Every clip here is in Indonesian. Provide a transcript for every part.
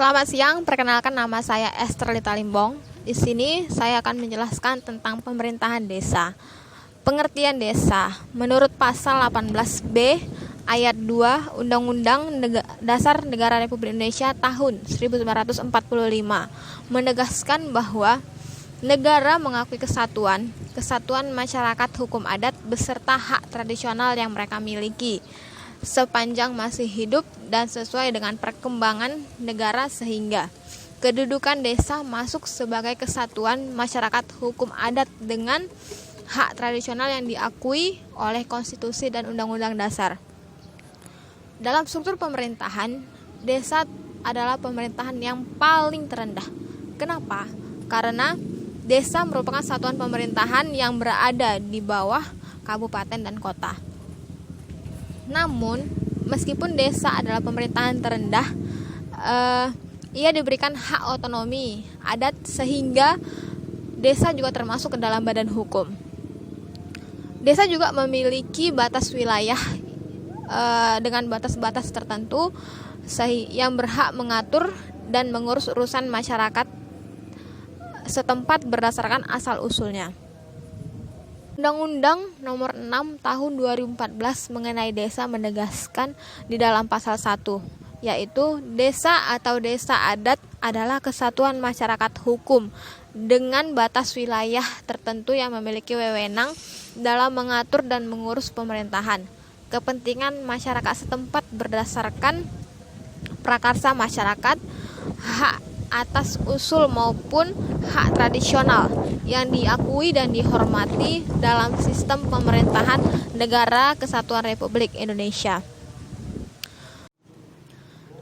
Selamat siang, perkenalkan nama saya Esther Lita Limbong. Di sini saya akan menjelaskan tentang pemerintahan desa. Pengertian desa menurut pasal 18B ayat 2 Undang-Undang Dasar Negara Republik Indonesia tahun 1945 menegaskan bahwa negara mengakui kesatuan masyarakat hukum adat beserta hak tradisional yang mereka miliki sepanjang masih hidup dan sesuai dengan perkembangan negara sehingga kedudukan desa masuk sebagai kesatuan masyarakat hukum adat dengan hak tradisional yang diakui oleh konstitusi dan undang-undang dasar. Dalam struktur pemerintahan, desa adalah pemerintahan yang paling terendah. Kenapa? Karena desa merupakan satuan pemerintahan yang berada di bawah kabupaten dan kota. Namun, meskipun desa adalah pemerintahan terendah, ia diberikan hak otonomi adat sehingga desa juga termasuk ke dalam badan hukum. Desa juga memiliki batas wilayah dengan batas-batas tertentu yang berhak mengatur dan mengurus urusan masyarakat setempat berdasarkan asal-usulnya. Undang-Undang Nomor 6 Tahun 2014 mengenai desa menegaskan di dalam pasal 1, yaitu desa atau desa adat adalah kesatuan masyarakat hukum dengan batas wilayah tertentu yang memiliki wewenang dalam mengatur dan mengurus pemerintahan, kepentingan masyarakat setempat berdasarkan prakarsa masyarakat, hak atas usul maupun hak tradisional yang diakui dan dihormati dalam sistem pemerintahan Negara Kesatuan Republik Indonesia.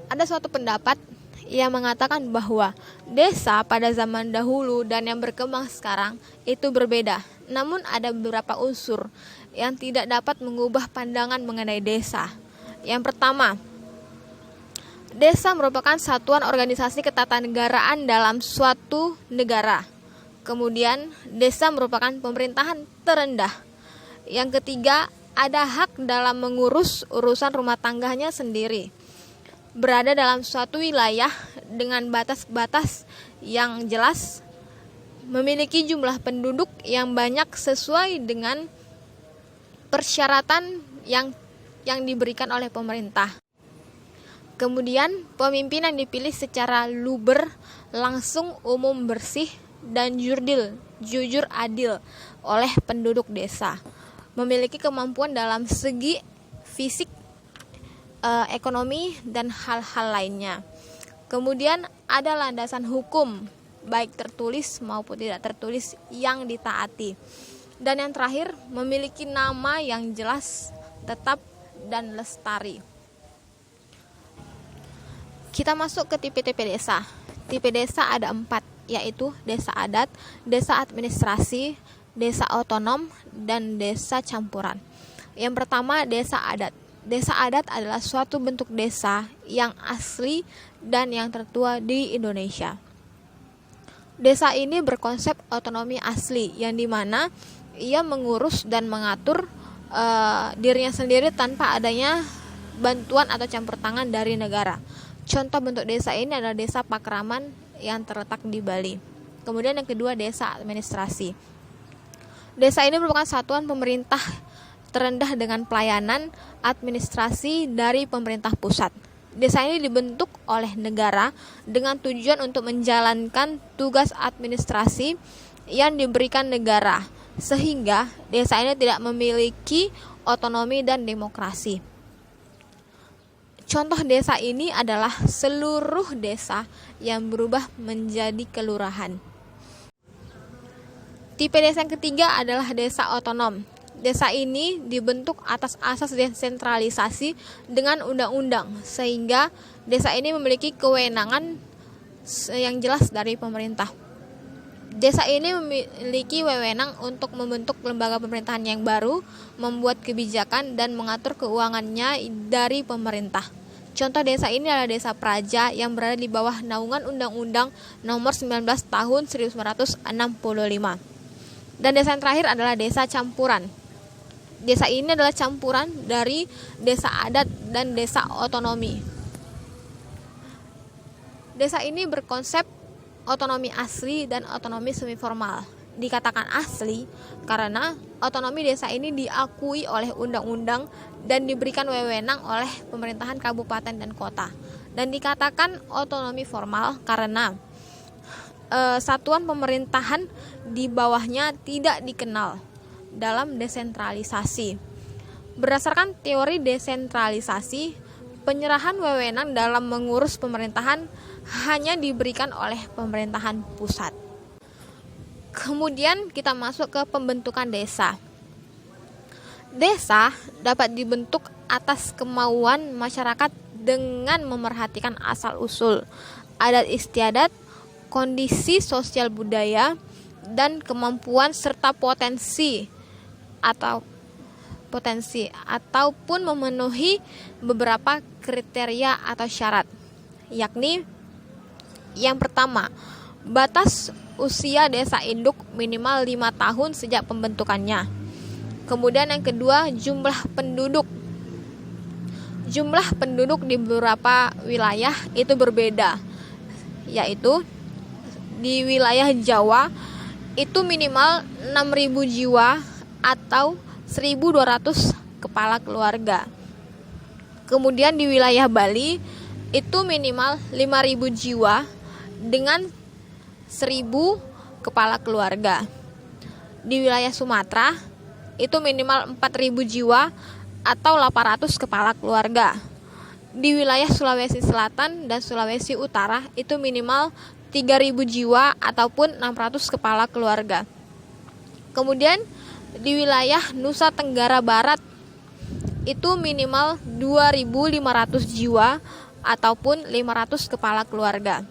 Ada suatu pendapat yang mengatakan bahwa desa pada zaman dahulu dan yang berkembang sekarang itu berbeda. Namun ada beberapa unsur yang tidak dapat mengubah pandangan mengenai desa. Yang pertama, desa merupakan satuan organisasi ketatanegaraan dalam suatu negara. Kemudian, desa merupakan pemerintahan terendah. Yang ketiga, ada hak dalam mengurus urusan rumah tangganya sendiri. Berada dalam suatu wilayah dengan batas-batas yang jelas, memiliki jumlah penduduk yang banyak sesuai dengan persyaratan yang diberikan oleh pemerintah. Kemudian, pemimpin yang dipilih secara luber, langsung, umum, bersih, dan jujur adil oleh penduduk desa. Memiliki kemampuan dalam segi fisik, ekonomi, dan hal-hal lainnya. Kemudian, ada landasan hukum, baik tertulis maupun tidak tertulis, yang ditaati. Dan yang terakhir, memiliki nama yang jelas, tetap, dan lestari. Kita masuk ke tipe-tipe desa. Tipe desa ada 4, yaitu desa adat, desa administrasi, desa otonom, dan desa campuran. Yang pertama, desa adat. Desa adat adalah suatu bentuk desa yang asli dan yang tertua di Indonesia. Desa ini berkonsep otonomi asli, yang dimana ia mengurus dan mengatur dirinya sendiri tanpa adanya bantuan atau campur tangan dari negara. Contoh bentuk desa ini adalah desa Pakraman yang terletak di Bali. Kemudian yang kedua, desa administrasi. Desa ini merupakan satuan pemerintah terendah dengan pelayanan administrasi dari pemerintah pusat. Desa ini dibentuk oleh negara dengan tujuan untuk menjalankan tugas administrasi yang diberikan negara, sehingga desa ini tidak memiliki otonomi dan demokrasi. Contoh desa ini adalah seluruh desa yang berubah menjadi kelurahan. Tipe desa yang ketiga adalah desa otonom. Desa ini dibentuk atas asas desentralisasi dengan undang-undang, sehingga desa ini memiliki kewenangan yang jelas dari pemerintah. Desa ini memiliki wewenang untuk membentuk lembaga pemerintahan yang baru, membuat kebijakan, dan mengatur keuangannya dari pemerintah. Contoh desa ini adalah desa Praja yang berada di bawah naungan Undang-Undang Nomor 19 Tahun 1965. Dan desa yang terakhir adalah desa campuran. Desa ini adalah campuran dari desa adat dan desa otonomi. Desa ini berkonsep otonomi asli dan otonomi semi formal. Dikatakan asli karena otonomi desa ini diakui oleh undang-undang dan diberikan wewenang oleh pemerintahan kabupaten dan kota. Dan dikatakan otonomi formal karena satuan pemerintahan di bawahnya tidak dikenal dalam desentralisasi. Berdasarkan teori desentralisasi, penyerahan wewenang dalam mengurus pemerintahan hanya diberikan oleh pemerintahan pusat. Kemudian kita masuk ke pembentukan desa. Desa dapat dibentuk atas kemauan masyarakat dengan memerhatikan asal-usul, adat istiadat, kondisi sosial budaya, dan kemampuan serta potensi ataupun memenuhi beberapa kriteria atau syarat, yakni yang pertama, batas usia desa induk minimal 5 tahun sejak pembentukannya. Kemudian yang kedua, jumlah penduduk. Jumlah penduduk di beberapa wilayah itu berbeda, yaitu di wilayah Jawa itu minimal 6.000 jiwa atau 1.200 kepala keluarga. Kemudian di wilayah Bali itu minimal 5.000 jiwa dengan 1.000 kepala keluarga. Di wilayah Sumatera itu minimal 4.000 jiwa atau 800 kepala keluarga. Di wilayah Sulawesi Selatan dan Sulawesi Utara itu minimal 3.000 jiwa ataupun 600 kepala keluarga. Kemudian di wilayah Nusa Tenggara Barat itu minimal 2.500 jiwa ataupun 500 kepala keluarga.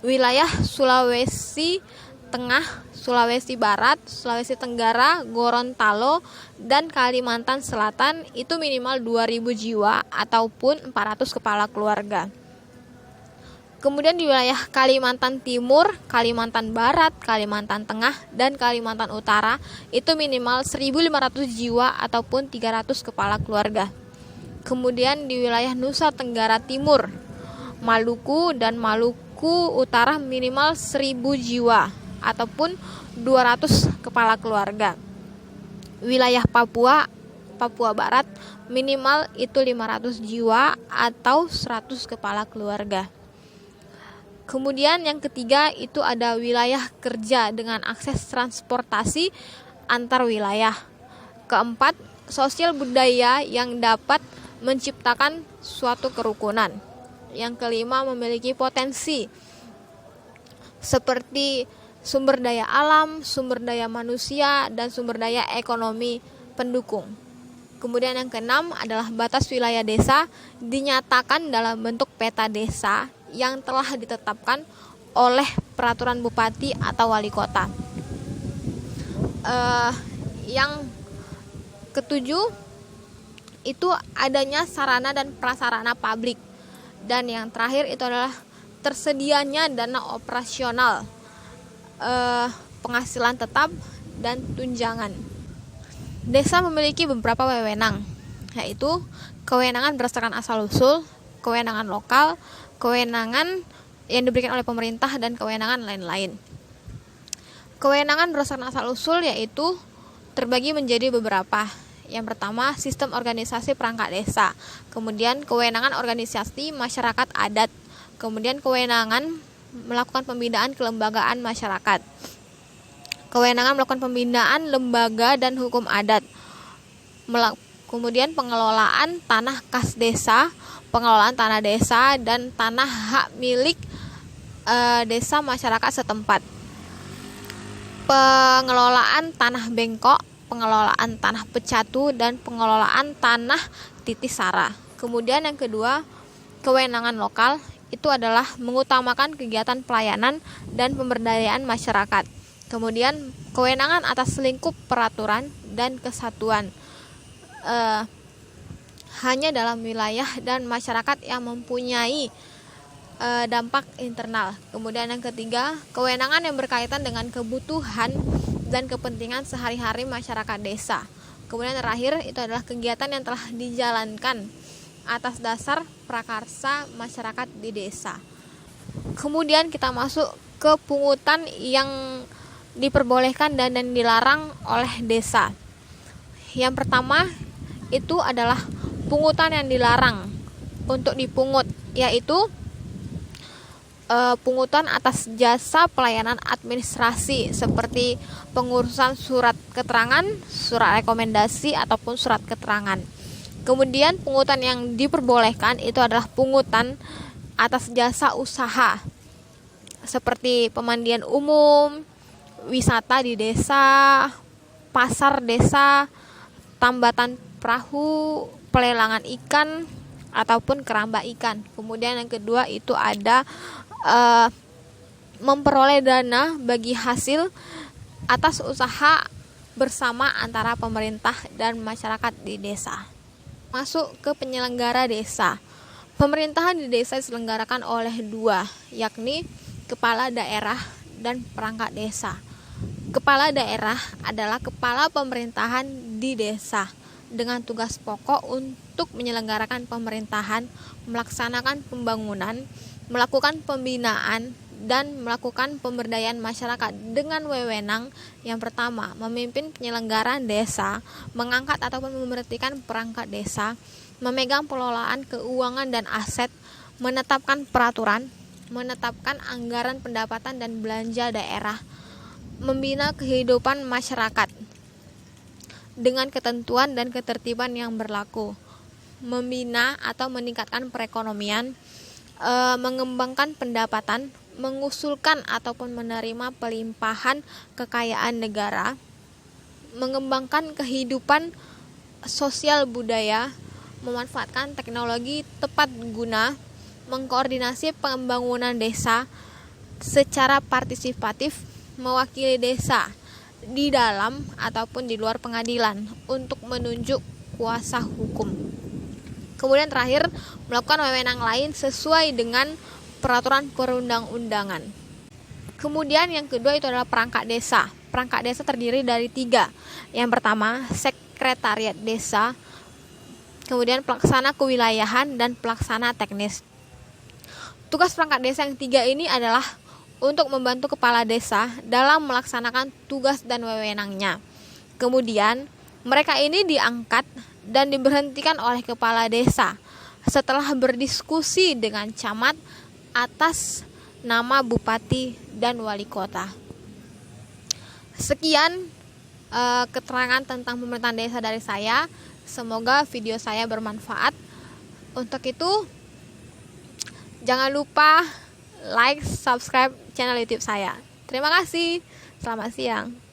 Wilayah Sulawesi Tengah, Sulawesi Barat, Sulawesi Tenggara, Gorontalo, dan Kalimantan Selatan itu minimal 2.000 jiwa ataupun 400 kepala keluarga. Kemudian di wilayah Kalimantan Timur, Kalimantan Barat, Kalimantan Tengah, dan Kalimantan Utara itu minimal 1.500 jiwa ataupun 300 kepala keluarga. Kemudian di wilayah Nusa Tenggara Timur, Maluku dan Maluku Utara minimal 1.000 jiwa ataupun 200 kepala keluarga. Wilayah Papua Barat minimal itu 500 jiwa atau 100 kepala keluarga. Kemudian yang ketiga itu ada wilayah kerja dengan akses transportasi antar wilayah. Keempat, sosial budaya yang dapat menciptakan suatu kerukunan. Yang kelima, memiliki potensi seperti sumber daya alam, sumber daya manusia, dan sumber daya ekonomi pendukung. Kemudian yang keenam adalah batas wilayah desa dinyatakan dalam bentuk peta desa yang telah ditetapkan oleh peraturan bupati atau wali kota. Yang ketujuh itu adanya sarana dan prasarana publik. Dan yang terakhir itu adalah tersedianya dana operasional, penghasilan tetap, dan tunjangan. Desa memiliki beberapa wewenang, yaitu kewenangan berdasarkan asal-usul, kewenangan lokal, kewenangan yang diberikan oleh pemerintah, dan kewenangan lain-lain. Kewenangan berdasarkan asal-usul yaitu terbagi menjadi beberapa. Yang pertama, sistem organisasi perangkat desa. Kemudian kewenangan organisasi masyarakat adat. Kemudian kewenangan melakukan pembinaan kelembagaan masyarakat. Kewenangan melakukan pembinaan lembaga dan hukum adat. Kemudian pengelolaan tanah kas desa, pengelolaan tanah desa, dan tanah hak milik desa masyarakat setempat. Pengelolaan tanah bengkok, pengelolaan tanah pecatu, dan pengelolaan tanah titisara. Kemudian yang kedua, kewenangan lokal itu adalah mengutamakan kegiatan pelayanan dan pemberdayaan masyarakat. Kemudian kewenangan atas lingkup peraturan dan kesatuan hanya dalam wilayah dan masyarakat yang mempunyai dampak internal. Kemudian yang ketiga, kewenangan yang berkaitan dengan kebutuhan dan kepentingan sehari-hari masyarakat desa. Kemudian terakhir itu adalah kegiatan yang telah dijalankan atas dasar prakarsa masyarakat di desa. Kemudian kita masuk ke pungutan yang diperbolehkan dan dilarang oleh desa. Yang pertama itu adalah pungutan yang dilarang untuk dipungut, yaitu pungutan atas jasa pelayanan administrasi seperti pengurusan surat keterangan, surat rekomendasi ataupun surat keterangan. Kemudian pungutan yang diperbolehkan itu adalah pungutan atas jasa usaha seperti pemandian umum, wisata di desa, pasar desa, tambatan perahu, pelelangan ikan ataupun keramba ikan. Kemudian yang kedua itu ada memperoleh dana bagi hasil atas usaha bersama antara pemerintah dan masyarakat di desa. Masuk ke penyelenggara desa. Pemerintahan di desa diselenggarakan oleh dua, yakni kepala daerah dan perangkat desa. Kepala daerah adalah kepala pemerintahan di desa dengan tugas pokok untuk menyelenggarakan pemerintahan, melaksanakan pembangunan, melakukan pembinaan, dan melakukan pemberdayaan masyarakat dengan wewenang yang pertama, memimpin penyelenggaraan desa, mengangkat ataupun memberhentikan perangkat desa, memegang pengelolaan keuangan dan aset, menetapkan peraturan, menetapkan anggaran pendapatan dan belanja daerah, membina kehidupan masyarakat dengan ketentuan dan ketertiban yang berlaku, membina atau meningkatkan perekonomian, mengembangkan pendapatan, mengusulkan ataupun menerima pelimpahan kekayaan negara, mengembangkan kehidupan sosial budaya, memanfaatkan teknologi tepat guna, mengkoordinasi pembangunan desa secara partisipatif, mewakili desa di dalam ataupun di luar pengadilan untuk menunjuk kuasa hukum. Kemudian terakhir, melakukan wewenang lain sesuai dengan peraturan perundang-undangan. Kemudian yang kedua itu adalah perangkat desa. Perangkat desa terdiri dari 3. Yang pertama, sekretariat desa, kemudian pelaksana kewilayahan dan pelaksana teknis. Tugas perangkat desa yang 3 ini adalah untuk membantu kepala desa dalam melaksanakan tugas dan wewenangnya. Kemudian, mereka ini diangkat dan diberhentikan oleh kepala desa setelah berdiskusi dengan camat atas nama bupati dan wali kota. Sekian keterangan tentang pemerintahan desa dari saya. Semoga video saya bermanfaat. Untuk itu, jangan lupa like, subscribe channel YouTube saya. Terima kasih. Selamat siang.